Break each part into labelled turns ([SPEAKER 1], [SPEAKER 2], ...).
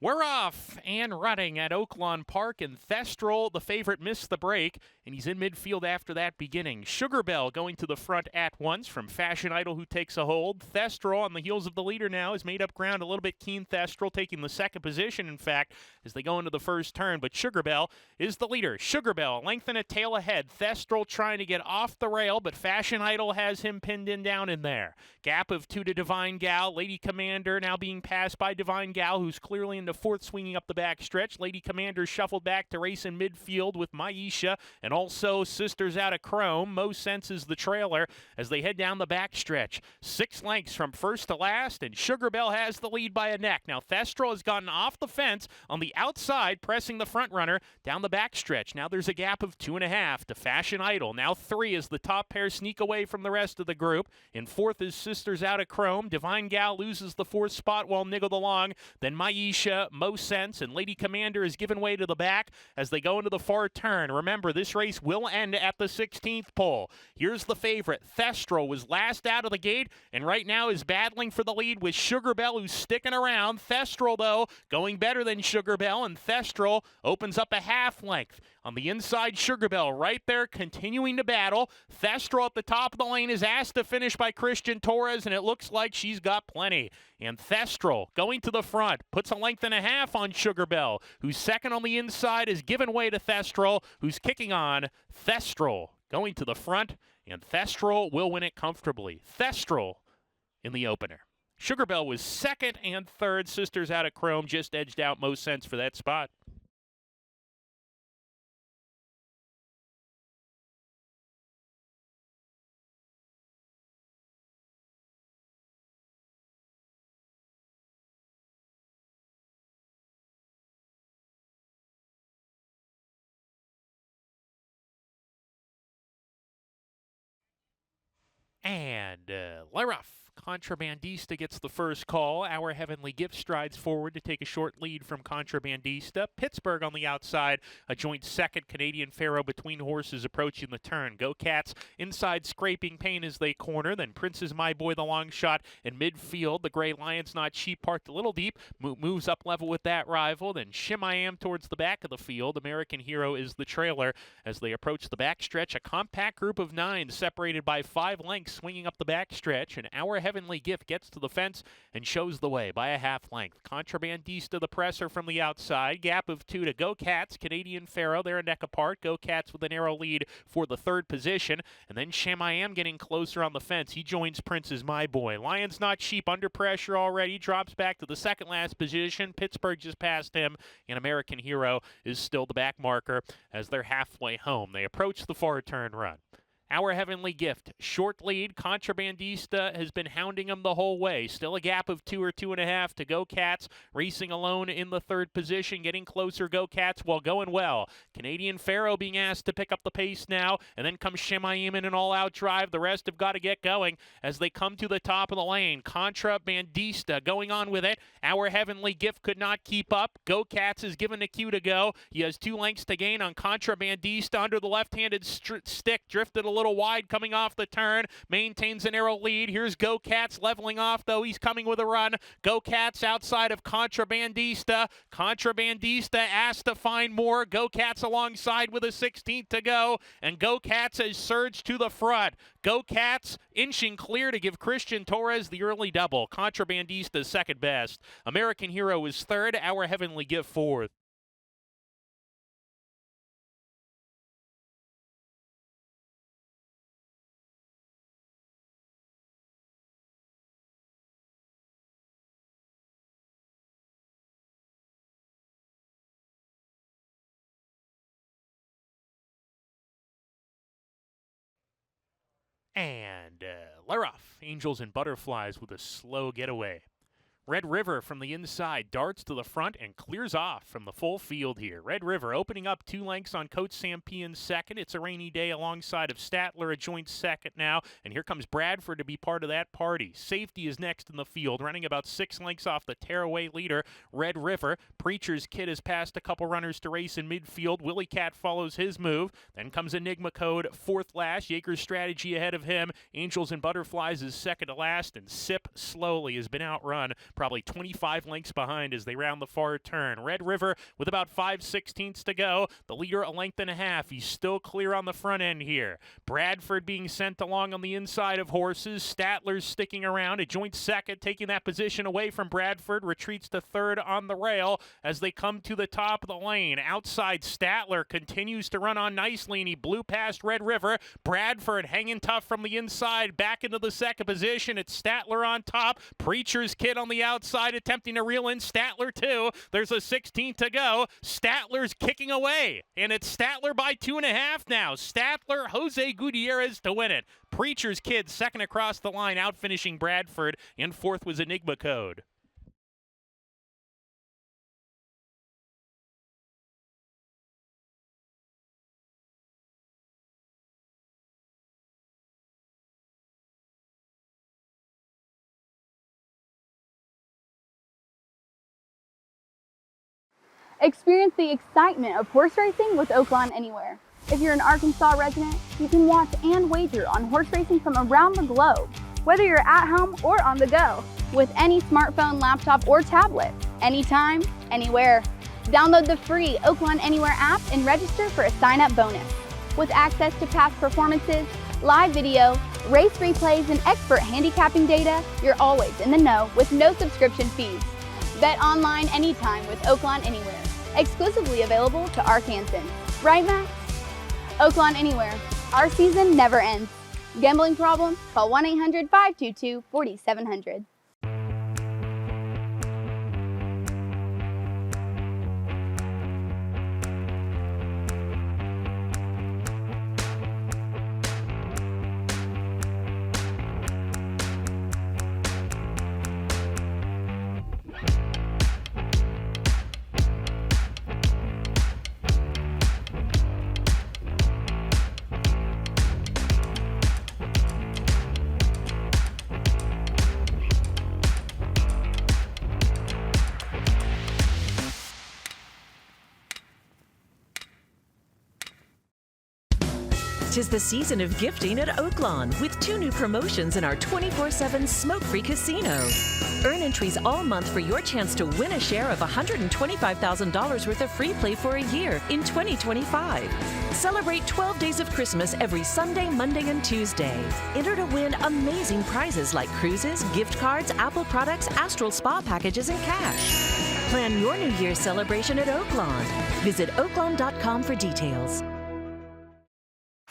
[SPEAKER 1] We're off and running at Oaklawn Park, and Thestral, the favorite, missed the break, and he's in midfield after that beginning. Sugar Bell going to the front at once from Fashion Idol, who takes a hold. Thestral on the heels of the leader now has made up ground a little bit. Keen Thestral taking the second position, in fact, as they go into the first turn, but Sugar Bell is the leader. Sugar Bell lengthen a tail ahead. Thestral trying to get off the rail, but Fashion Idol has him pinned in down in there. Gap of 2 to Divine Gal. Lady Commander now being passed by Divine Gal, who's clearly in the fourth, swinging up the back stretch. Lady Commander shuffled back to race in midfield with Maisha and also Sisters Out of Chrome. Mo Sense is the trailer as they head down the back stretch. 6 lengths from first to last, and Sugar Bell has the lead by a neck. Now Thestral has gotten off the fence on the outside, pressing the front runner down the back stretch. Now there's a gap of 2.5 to Fashion Idol. Now 3 as the top pair sneak away from the rest of the group. In fourth is Sisters Out of Chrome. Divine Gal loses the fourth spot while niggled along. Then Maisha, Mo Sense, and Lady Commander is given way to the back as they go into the far turn. Remember, this race will end at the 16th pole. Here's the favorite. Thestral was last out of the gate and right now is battling for the lead with Sugar Bell, who's sticking around. Thestral, though, going better than Sugar Bell, and Thestral opens up a half length. On the inside, Sugar Bell right there continuing to battle. Thestral at the top of the lane is asked to finish by Christian Torres, and it looks like she's got plenty. And Thestral going to the front, puts a length and a half on Sugar Bell, who's second on the inside, is given way to Thestral, who's kicking on. Thestral going to the front, and Thestral will win it comfortably. Thestral in the opener. Sugar Bell was second and third. Sisters Out of Chrome just edged out Mo Sense for that spot. And Larough, Contrabandista gets the first call. Our Heavenly Gift strides forward to take a short lead from Contrabandista. Pittsburgh on the outside, a joint second. Canadian Pharaoh between horses approaching the turn. Go Cats inside, scraping pain as they corner. Then Prince's My Boy, the long shot in midfield. The Gray Lions Not Cheap parked a little deep, moves up level with that rival. Then Shim-I-Am towards the back of the field. American Hero is the trailer as they approach the back stretch. A compact group of 9 separated by 5 lengths swinging up the back stretch, and Our Heavenly Gift gets to the fence and shows the way by a half length. Contrabandista, the presser from the outside. Gap of 2 to Go Cats. Canadian Pharaoh, they're a neck apart. Go Cats with a narrow lead for the third position. And then Shim-I-Am getting closer on the fence. He joins Prince's My Boy. Lions Not Cheap under pressure already. Drops back to the second last position. Pittsburgh just passed him, and American Hero is still the back marker as they're halfway home. They approach the far turn run. Our Heavenly Gift, short lead. Contrabandista has been hounding him the whole way. Still a gap of 2 or 2.5 to Go Cats, racing alone in the third position, getting closer. Go Cats while going well. Canadian Pharaoh being asked to pick up the pace now, and then comes Shim-I-Am in an all-out drive. The rest have got to get going as they come to the top of the lane. Contrabandista going on with it. Our Heavenly Gift could not keep up. Go Cats is given the cue to go. He has 2 lengths to gain on Contrabandista under the left-handed stick, drifted a little wide coming off the turn, maintains a narrow lead. Here's Go Cats leveling off, though. He's coming with a run. Go Cats outside of Contrabandista. Contrabandista asked to find more. Go Cats alongside with a 16th to go, and Go Cats has surged to the front. Go Cats inching clear to give Christian Torres the early double. Contrabandista second best. American Hero is third. Our Heavenly Gift fourth. And Larough, Angels and Butterflies with a slow getaway. Red River from the inside darts to the front and clears off from the full field here. Red River opening up 2 lengths on Coach Sampian second. It's a rainy day alongside of Statler, a joint second now. And here comes Bradford to be part of that party. Safety is next in the field, running about 6 lengths off the tearaway leader, Red River. Preacher's Kid has passed a couple runners to race in midfield. Willie Cat follows his move. Then comes Enigma Code, fourth last. Yeager's Strategy ahead of him. Angels and Butterflies is second to last. And Sip slowly has been outrun probably 25 lengths behind as they round the far turn. Red River with about 5/16 to go. The leader a length and a half. He's still clear on the front end here. Bradford being sent along on the inside of horses. Statler's sticking around. A joint second, taking that position away from Bradford. Retreats to third on the rail as they come to the top of the lane. Outside, Statler continues to run on nicely, and he blew past Red River. Bradford hanging tough from the inside, back into the second position. It's Statler on top. Preacher's Kid on the outside, attempting to reel in Statler too. There's a 16 to go. Statler's kicking away, and it's Statler by 2.5 now. Statler, Jose Gutierrez to win it. Preacher's Kid second across the line, out finishing Bradford, and fourth was Enigma Code.
[SPEAKER 2] Experience the excitement of horse racing with Oaklawn Anywhere. If you're an Arkansas resident, you can watch and wager on horse racing from around the globe, whether you're at home or on the go, with any smartphone, laptop, or tablet, anytime, anywhere. Download the free Oaklawn Anywhere app and register for a sign-up bonus. With access to past performances, live video, race replays, and expert handicapping data, you're always in the know with no subscription fees. Bet online anytime with Oaklawn Anywhere. Exclusively available to Arkansans. Right, Max? Oaklawn Anywhere. Our season never ends. Gambling problem? Call 1-800-522-4700.
[SPEAKER 3] Tis the season of gifting at Oaklawn with 2 new promotions in our 24/7 smoke-free casino. Earn entries all month for your chance to win a share of $125,000 worth of free play for a year in 2025. Celebrate 12 days of Christmas every Sunday, Monday, and Tuesday. Enter to win amazing prizes like cruises, gift cards, Apple products, Astral Spa packages, and cash. Plan your New Year's celebration at Oaklawn. Visit oaklawn.com for details.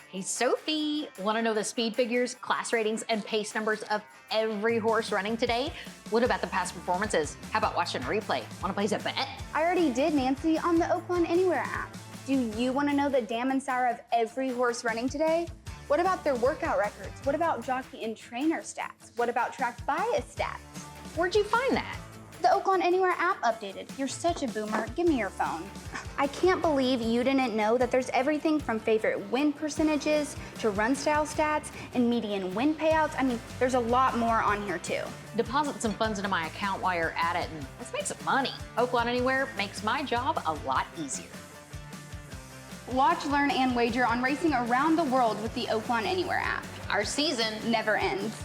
[SPEAKER 4] Hey, Sophie, want to know the speed figures, class ratings, and pace numbers of every horse running today? What about the past performances? How about watching a replay? Want to place a bet?
[SPEAKER 2] I already did, Nancy, on the Oaklawn Anywhere app. Do you want to know the dam and sour of every horse running today? What about their workout records? What about jockey and trainer stats? What about track bias stats?
[SPEAKER 4] Where'd you find that?
[SPEAKER 2] The Oaklawn Anywhere app updated. You're such a boomer. Give me your phone. I can't believe you didn't know that there's everything from favorite win percentages to run style stats and median win payouts. I mean, there's a lot more on here too.
[SPEAKER 4] Deposit some funds into my account while you're at it and let's make some money. Oaklawn Anywhere makes my job a lot easier.
[SPEAKER 2] Watch, learn, and wager on racing around the world with the Oaklawn Anywhere app.
[SPEAKER 4] Our season
[SPEAKER 2] Never ends.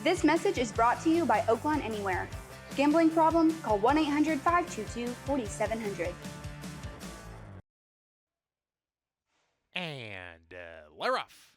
[SPEAKER 2] This message is brought to you by Oaklawn Anywhere. Gambling problem? Call 1-800-522-4700.
[SPEAKER 1] And Laroff.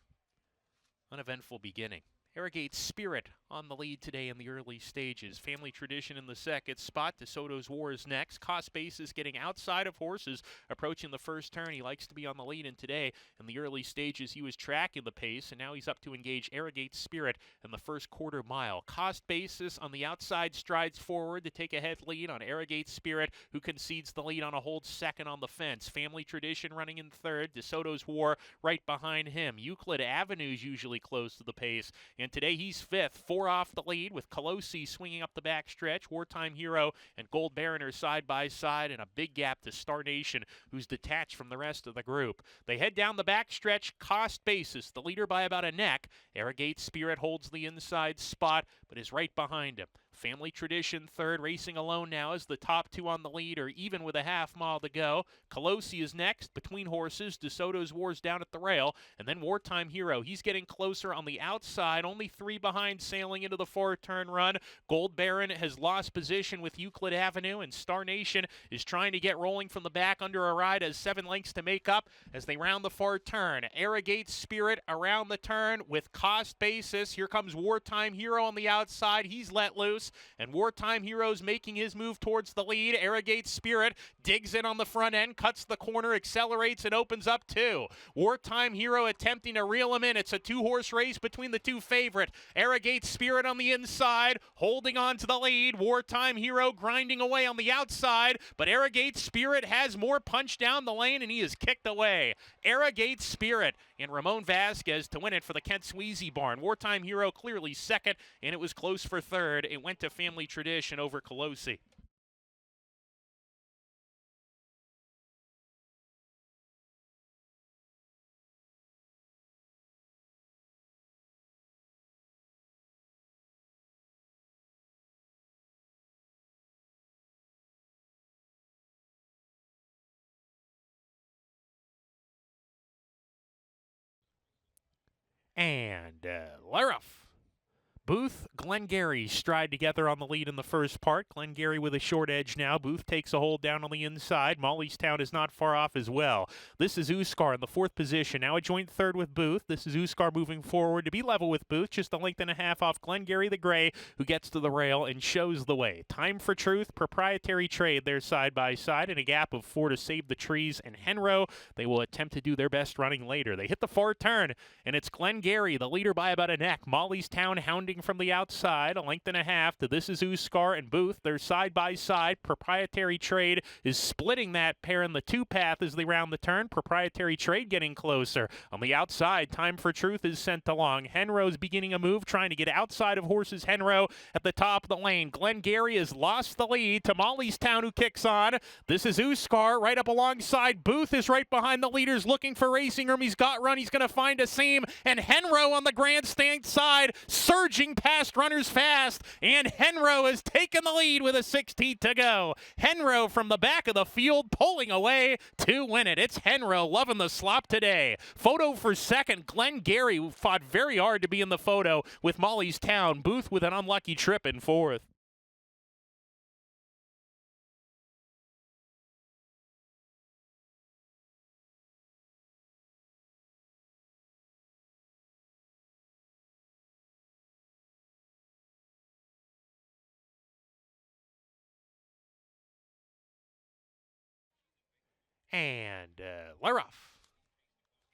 [SPEAKER 1] Uneventful beginning. Arrogate Spirit on the lead today in the early stages. Family Tradition in the second spot. DeSoto's War is next. Cost Basis getting outside of horses, approaching the first turn. He likes to be on the lead, and today in the early stages he was tracking the pace, and now he's up to engage Arrogate Spirit in the first quarter mile. Cost Basis on the outside strides forward to take a head lead on Arrogate Spirit, who concedes the lead on a hold second on the fence. Family Tradition running in third. DeSoto's War right behind him. Euclid Avenue's usually close to the pace, and today he's fifth, 4 off the lead, with Colosi swinging up the backstretch. Wartime Hero and Gold Baron are side by side, and a big gap to Star Nation, who's detached from the rest of the group. They head down the backstretch. Cost Basis, the leader by about a neck. Arrogate Spirit holds the inside spot, but is right behind him. Family Tradition third, racing alone now as the top two on the lead are even with a half mile to go. Colosi is next. Between horses, DeSoto's War's down at the rail. And then Wartime Hero. He's getting closer on the outside. Only 3 behind, sailing into the 4-turn run. Gold Baron has lost position with Euclid Avenue, and Star Nation is trying to get rolling from the back under a ride as 7 lengths to make up as they round the 4 turn. Arrogate Spirit around the turn with cost basis. Here comes Wartime Hero on the outside. He's let loose, and Wartime Hero's making his move towards the lead. Arrogate Spirit digs in on the front end, cuts the corner, accelerates, and opens up 2. Wartime Hero attempting to reel him in. It's a 2-horse race between the 2 favorite. Arrogate Spirit on the inside, holding on to the lead. Wartime Hero grinding away on the outside, but Arrogate Spirit has more punch down the lane, and he is kicked away. Arrogate Spirit and Ramon Vasquez to win it for the Kent Sweezy barn. Wartime Hero clearly second, and it was close for third. It went to Family Tradition over Colosi. And Laroff. Booth, Glengarry stride together on the lead in the first part. Glengarry with a short edge now. Booth takes a hold down on the inside. Mollystown is not far off as well. This is Uskar in the 4th position. Now a joint third with Booth. This is Uskar moving forward to be level with Booth. Just a length and a half off Glengarry the Gray, who gets to the rail and shows the way. Time for Truth, Proprietary Trade there side by side, and a gap of 4 to Save the Trees and Henro. They will attempt to do their best running later. They hit the 4 turn, and it's Glengarry, the leader by about a neck. Mollystown hounding from the outside, a length and a half to This is Uskar and Booth. They're side by side. Proprietary Trade is splitting that pair in the 2 path as they round the turn. Proprietary Trade getting closer. On the outside, Time for Truth is sent along. Henro's beginning a move, trying to get outside of horses. Henro at the top of the lane. Glengarry has lost the lead to Mollystown, who kicks on. This is Uskar right up alongside. Booth is right behind the leaders looking for racing room. He's got run. He's going to find a seam. And Henro on the grandstand side, surging past runners fast, and Henro has taken the lead with a 16th to go. Henro from the back of the field pulling away to win it. It's Henro loving the slop today. Photo for second, Glengarry, who fought very hard to be in the photo with Mollystown. Booth with an unlucky trip in 4th. And Laroff.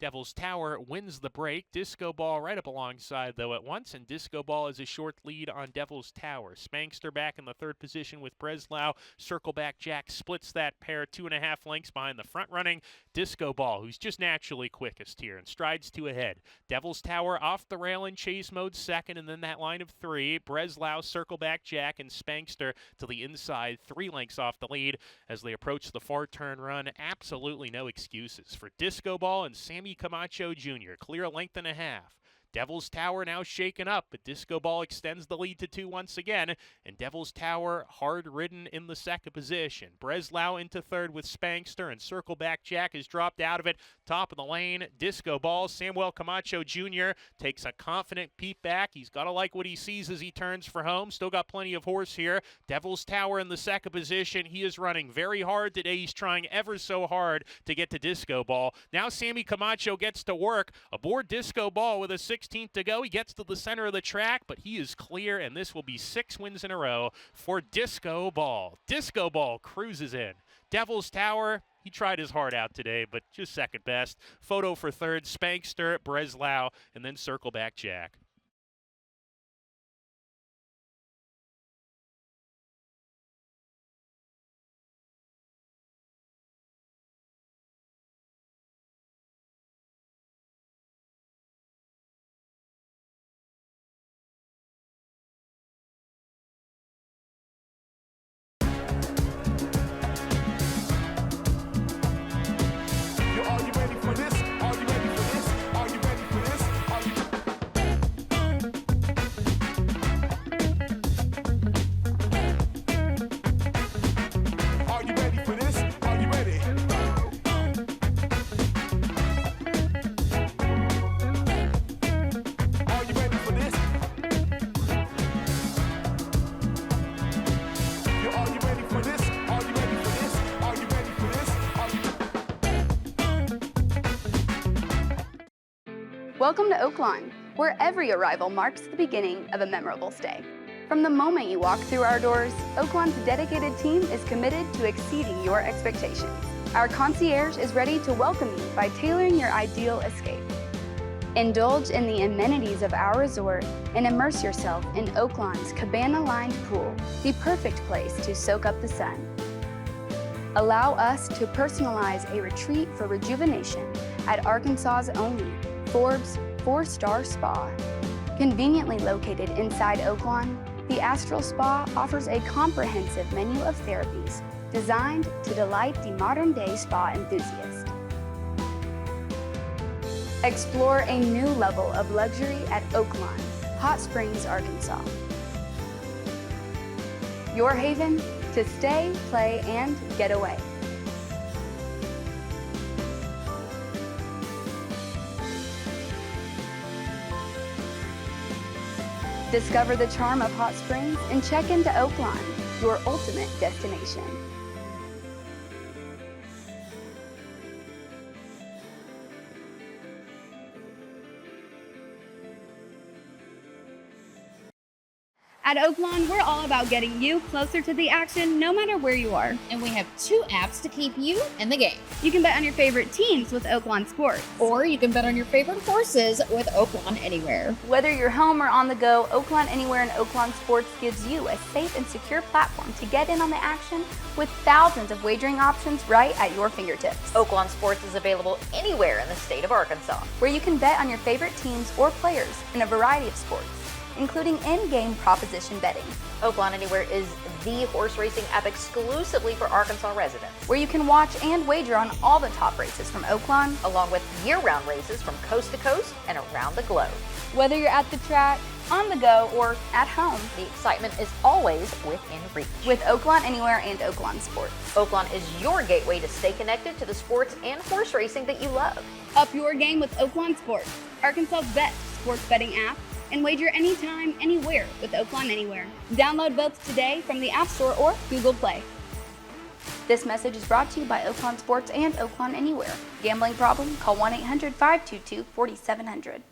[SPEAKER 1] Devil's Tower wins the break. Disco Ball right up alongside, though, at once, and Disco Ball has a short lead on Devil's Tower. Spankster back in the 3rd position with Breslau. Circleback Jack splits that pair 2.5 lengths behind the front running Disco Ball, who's just naturally quickest here and strides 2 ahead. Devil's Tower off the rail in chase mode second, and then that line of 3. Breslau, Circleback Jack, and Spankster to the inside, 3 lengths off the lead as they approach the 4-turn run. Absolutely no excuses for Disco Ball and Sammy Camacho Jr. Clear a length and a half. Devil's Tower now shaken up, but Disco Ball extends the lead to 2 once again, and Devil's Tower hard-ridden in the 2nd position. Breslau into 3rd with Spankster, and Circleback Jack has dropped out of it. Top of the lane, Disco Ball. Samuel Camacho Jr. takes a confident peep back. He's got to like what he sees as he turns for home. Still got plenty of horse here. Devil's Tower in the 2nd position. He is running very hard today. He's trying ever so hard to get to Disco Ball. Now Sammy Camacho gets to work aboard Disco Ball with a 16th to go. He gets to the center of the track, but he is clear, and this will be 6 wins in a row for Disco Ball. Disco Ball cruises in. Devil's Tower, he tried his heart out today, but just 2nd best. Photo for 3rd, Spankster, Breslau, and then Circleback Jack.
[SPEAKER 2] Welcome to Oaklawn, where every arrival marks the beginning of a memorable stay. From the moment you walk through our doors, Oaklawn's dedicated team is committed to exceeding your expectations. Our concierge is ready to welcome you by tailoring your ideal escape. Indulge in the amenities of our resort and immerse yourself in Oaklawn's cabana-lined pool, the perfect place to soak up the sun. Allow us to personalize a retreat for rejuvenation at Arkansas's only Forbes 4-star spa. Conveniently located inside Oaklawn, the Astral Spa offers a comprehensive menu of therapies designed to delight the modern-day spa enthusiast. Explore a new level of luxury at Oaklawn, Hot Springs, Arkansas. Your haven to stay, play, and get away. Discover the charm of Hot Springs and check into Oaklawn, your ultimate destination. At Oaklawn, we're all about getting you closer to the action no matter where you are.
[SPEAKER 4] And we have 2 apps to keep you in the game.
[SPEAKER 2] You can bet on your favorite teams with Oaklawn Sports.
[SPEAKER 4] Or you can bet on your favorite horses with Oaklawn Anywhere.
[SPEAKER 2] Whether you're home or on the go, Oaklawn Anywhere and Oaklawn Sports gives you a safe and secure platform to get in on the action with thousands of wagering options right at your fingertips.
[SPEAKER 4] Oaklawn Sports is available anywhere in the state of Arkansas.
[SPEAKER 2] Where you can bet on your favorite teams or players in a variety of sports, including in-game proposition betting.
[SPEAKER 4] Oaklawn Anywhere is the horse racing app exclusively for Arkansas residents,
[SPEAKER 2] Where you can watch and wager on all the top races from Oaklawn,
[SPEAKER 4] along with year-round races from coast to coast and around the globe.
[SPEAKER 2] whether you're at the track, on the go, or at home.
[SPEAKER 4] The excitement is always within reach.
[SPEAKER 2] With Oaklawn Anywhere and Oaklawn Sports.
[SPEAKER 4] Oaklawn is your gateway to stay connected to the sports and horse racing that you love.
[SPEAKER 2] Up your game with Oaklawn Sports, Arkansas's best sports betting app, and wager anytime, anywhere with Oaklawn Anywhere. Download both today from the App Store or Google Play. This message is brought to you by Oaklawn Sports and Oaklawn Anywhere. Gambling problem? Call 1-800-522-4700.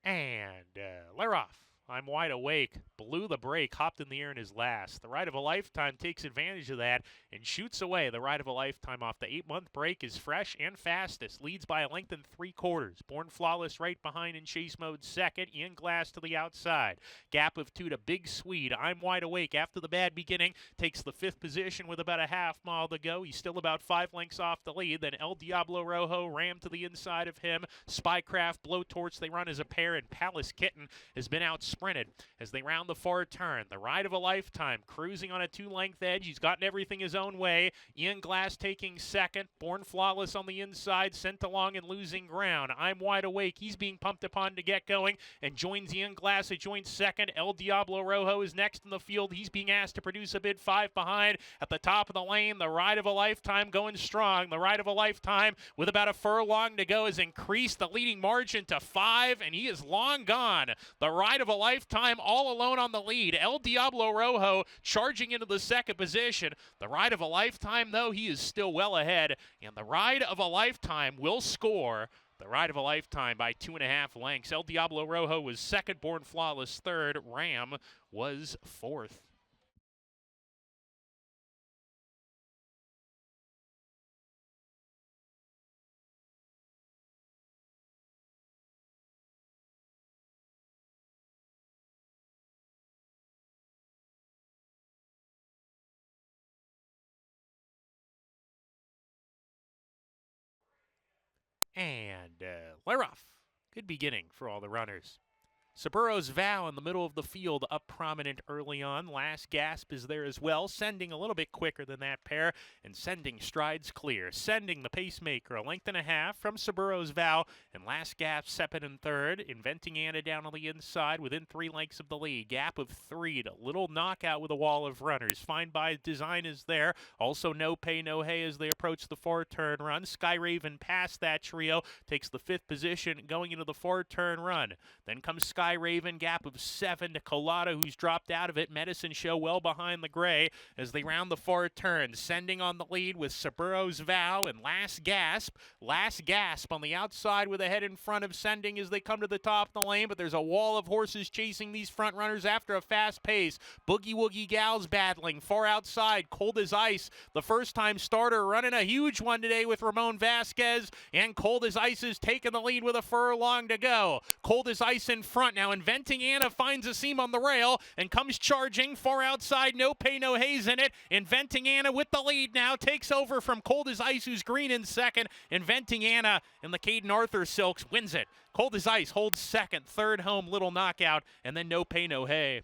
[SPEAKER 1] And they're off. I'm wide awake. Blew the brake, hopped in the air in his last. The ride of a lifetime takes advantage of that and shoots away. The ride of a lifetime off the 8-month break is fresh and fastest. Leads by a length and 3/4. Born Flawless right behind in chase mode second. Ian Glass to the outside. Gap of 2 to Big Swede. I'm wide awake after the bad beginning. Takes the 5th position with about a half mile to go. He's still about 5 lengths off the lead. Then El Diablo Rojo rammed to the inside of him. Spycraft, Blowtorch, they run as a pair, and Palace Kitten has been out sprinted as they round the far turn. The ride of a lifetime, cruising on a 2-length edge. He's gotten everything his own way. Ian Glass taking second. Born Flawless on the inside, sent along and losing ground. I'm wide awake. He's being pumped upon to get going and joins Ian Glass at joint second. El Diablo Rojo is next in the field. He's being asked to produce a bid 5 behind. At the top of the lane, the ride of a lifetime going strong. The ride of a lifetime with about a furlong to go has increased the leading margin to 5, and he is long gone. The ride of a lifetime all alone on the lead. El Diablo Rojo charging into the second position. The ride of a lifetime, though, he is still well ahead. And the ride of a lifetime will score the ride of a lifetime by 2.5 lengths. El Diablo Rojo was second, Born Flawless third. Ram was fourth. And we're off. Good beginning for all the runners. Saburo's Vow in the middle of the field, up prominent early on. Last Gasp is there as well, sending a little bit quicker than that pair, and sending Strides Clear. Sending the Pacemaker a length and a half from Saburo's Vow, and Last Gasp second and third. Inventing Anna down on the inside within 3 lengths of the lead. Gap of 3 to Little Knockout with a wall of runners. Fine by Design is there. Also No Pay No Hay as they approach the 4-turn run. Sky Raven past that trio, takes the 5th position going into the 4-turn run. Then comes Sky Sky Raven, gap of 7 to Colada, who's dropped out of it. Medicine Show well behind the gray as they round the far turn, sending on the lead with Saburo's Vow and Last Gasp. Last Gasp on the outside with a head in front of Sending as they come to the top of the lane, but there's a wall of horses chasing these front runners after a fast pace. Boogie Woogie Gals battling far outside. Cold as Ice, the first-time starter, running a huge one today with Ramon Vasquez, and Cold as Ice is taking the lead with a furlong to go. Cold as Ice in front now. Inventing Anna finds a seam on the rail and comes charging far outside. No Pay No Haze in it. Inventing Anna with the lead now takes over from Cold as Ice, who's green in second. Inventing Anna in the Caden Arthur Silks wins it. Cold as Ice holds second. Third home, Little Knockout, and then No Pay No Hay.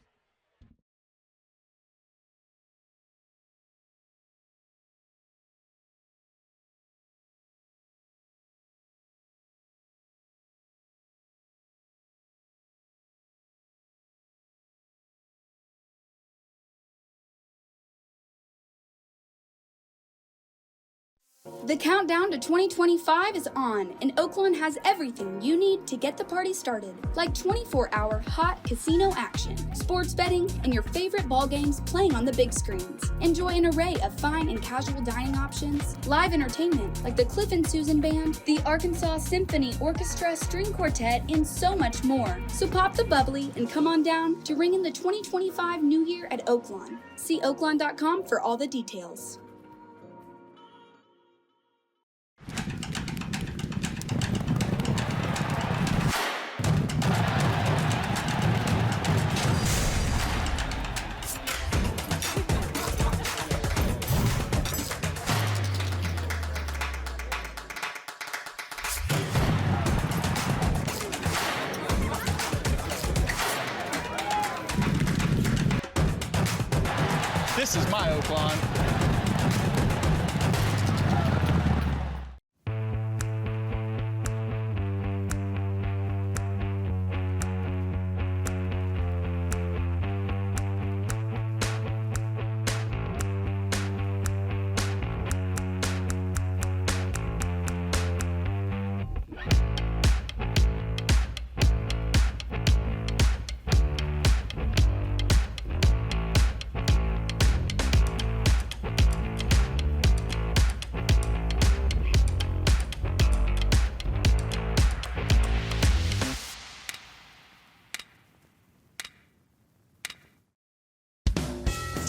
[SPEAKER 2] The countdown to 2025 is on, and Oaklawn has everything you need to get the party started, like 24-hour hot casino action, sports betting, and your favorite ball games playing on the big screens. Enjoy an array of fine and casual dining options, live entertainment like the Cliff and Susan Band, the Arkansas Symphony Orchestra String Quartet, and so much more. So pop the bubbly and come on down to ring in the 2025 New Year at Oaklawn. See oaklawn.com for all the details.
[SPEAKER 5] This is my Oaklawn.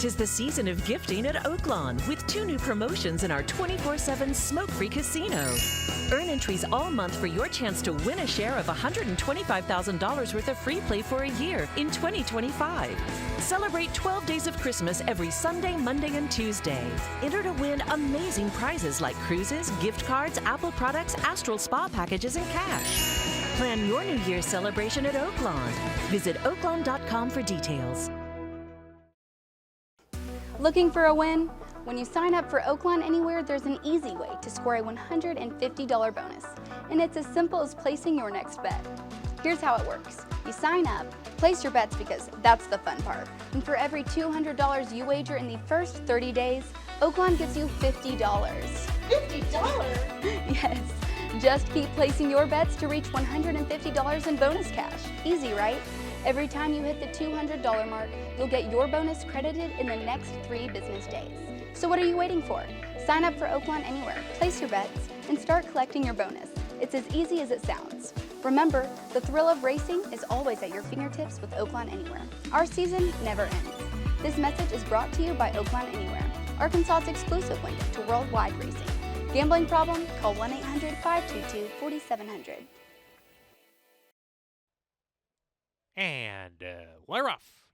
[SPEAKER 3] Tis the season of gifting at Oaklawn with 2 new promotions in our 24/7 smoke-free casino. Earn entries all month for your chance to win a share of $125,000 worth of free play for a year in 2025. Celebrate 12 days of Christmas every Sunday, Monday, and Tuesday. Enter to win amazing prizes like cruises, gift cards, Apple products, Astral Spa packages, and cash. Plan your New Year's celebration at Oaklawn. Visit oaklawn.com for details.
[SPEAKER 2] Looking for a win? When you sign up for Oaklawn Anywhere, there's an easy way to score a $150 bonus, and it's as simple as placing your next bet. Here's how it works. You sign up, place your bets because that's the fun part, and for every $200 you wager in the first 30 days, Oaklawn gives you $50.
[SPEAKER 6] $50?
[SPEAKER 2] Yes, just keep placing your bets to reach $150 in bonus cash. Easy, right? Every time you hit the $200 mark, you'll get your bonus credited in the next 3 business days. So what are you waiting for? Sign up for Oaklawn Anywhere, place your bets, and start collecting your bonus. It's as easy as it sounds. Remember, the thrill of racing is always at your fingertips with Oaklawn Anywhere. Our season never ends. This message is brought to you by Oaklawn Anywhere, Arkansas's exclusive window to worldwide racing. Gambling problem? Call 1-800-522-4700.
[SPEAKER 1] And Leroff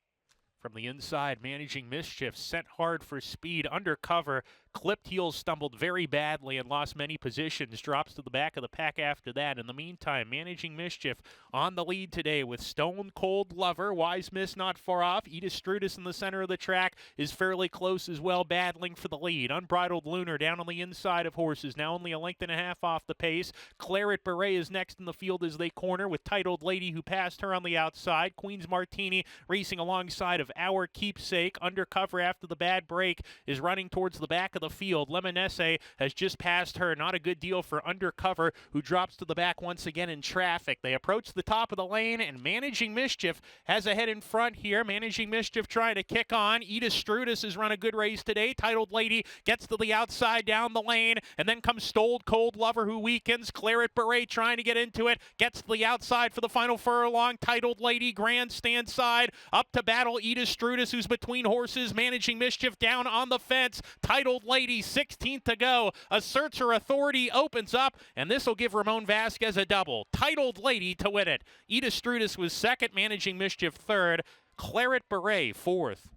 [SPEAKER 1] from the inside, managing Mischief, sent hard for speed, undercover, clipped heels, stumbled very badly and lost many positions, drops to the back of the pack after that. In the meantime, Managing Mischief on the lead today with Stone Cold Lover, Wise Miss not far off. Edith Strudis in the center of the track is fairly close as well, battling for the lead. Unbridled Lunar down on the inside of horses, now only a length and a half off the pace. Claret Beret is next in the field as they corner with Titled Lady, who passed her on the outside. Queen's Martini racing alongside of Our Keepsake. Undercover after the bad break is running towards the back of the the field. Lemonesse has just passed her. Not a good deal for Undercover, who drops to the back once again in traffic. They approach the top of the lane, and Managing Mischief has a head in front here. Managing Mischief trying to kick on. Edith Strudis has run a good race today. Titled Lady gets to the outside down the lane, and then comes Stoled Cold Lover, who weakens. Claret Beret trying to get into it. Gets to the outside for the final furlong. Titled Lady, grandstand side. Up to battle Edith Strudis, who's between horses. Managing Mischief down on the fence. Titled Lady, 16th to go. Asserts her authority, opens up, and this will give Ramon Vasquez a double. Titled Lady to win it. Edith Strudis was second. Managing Mischief third. Claret Beret fourth.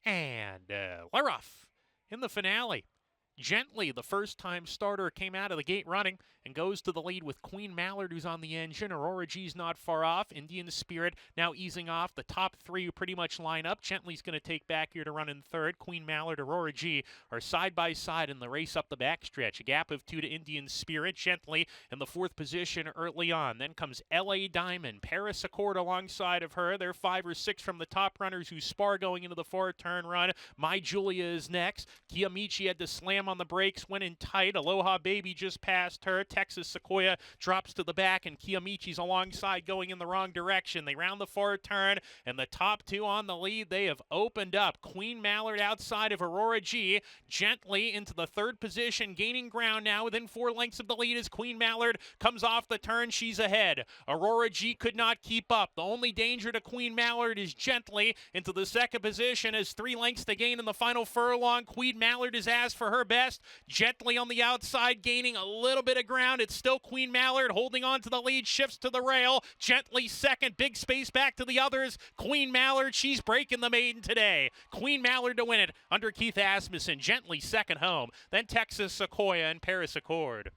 [SPEAKER 1] And Leroff in the finale. Gently, the first-time starter, came out of the gate running and goes to the lead with Queen Mallard, who's on the engine. Aurora G's not far off. Indian Spirit now easing off. The top three pretty much line up. Gently's going to take back here to run in third. Queen Mallard, Aurora G are side by side in the race up the backstretch. A gap of 2 to Indian Spirit. Gently in the fourth position early on. Then comes L.A. Diamond. Paris Accord alongside of her. They're 5 or 6 from the top runners who spar going into the four-turn run. My Julia is next. Kiamichi had to slam on the brakes, went in tight. Aloha Baby just passed her. Texas Sequoia drops to the back, and Kiamichi's alongside going in the wrong direction. They round the far turn, and the top two on the lead, they have opened up. Queen Mallard outside of Aurora G, Gently into the third position, gaining ground now within 4 lengths of the lead as Queen Mallard comes off the turn. She's ahead. Aurora G could not keep up. The only danger to Queen Mallard is Gently into the second position as 3 lengths to gain in the final furlong. Queen Mallard is asked for her best. Gently on the outside, gaining a little bit of ground. It's still Queen Mallard holding on to the lead, shifts to the rail. Gently second, big space back to the others. Queen Mallard, she's breaking the maiden today. Queen Mallard to win it under Keith Asmussen. Gently second home. Then Texas Sequoia and Paris Accord.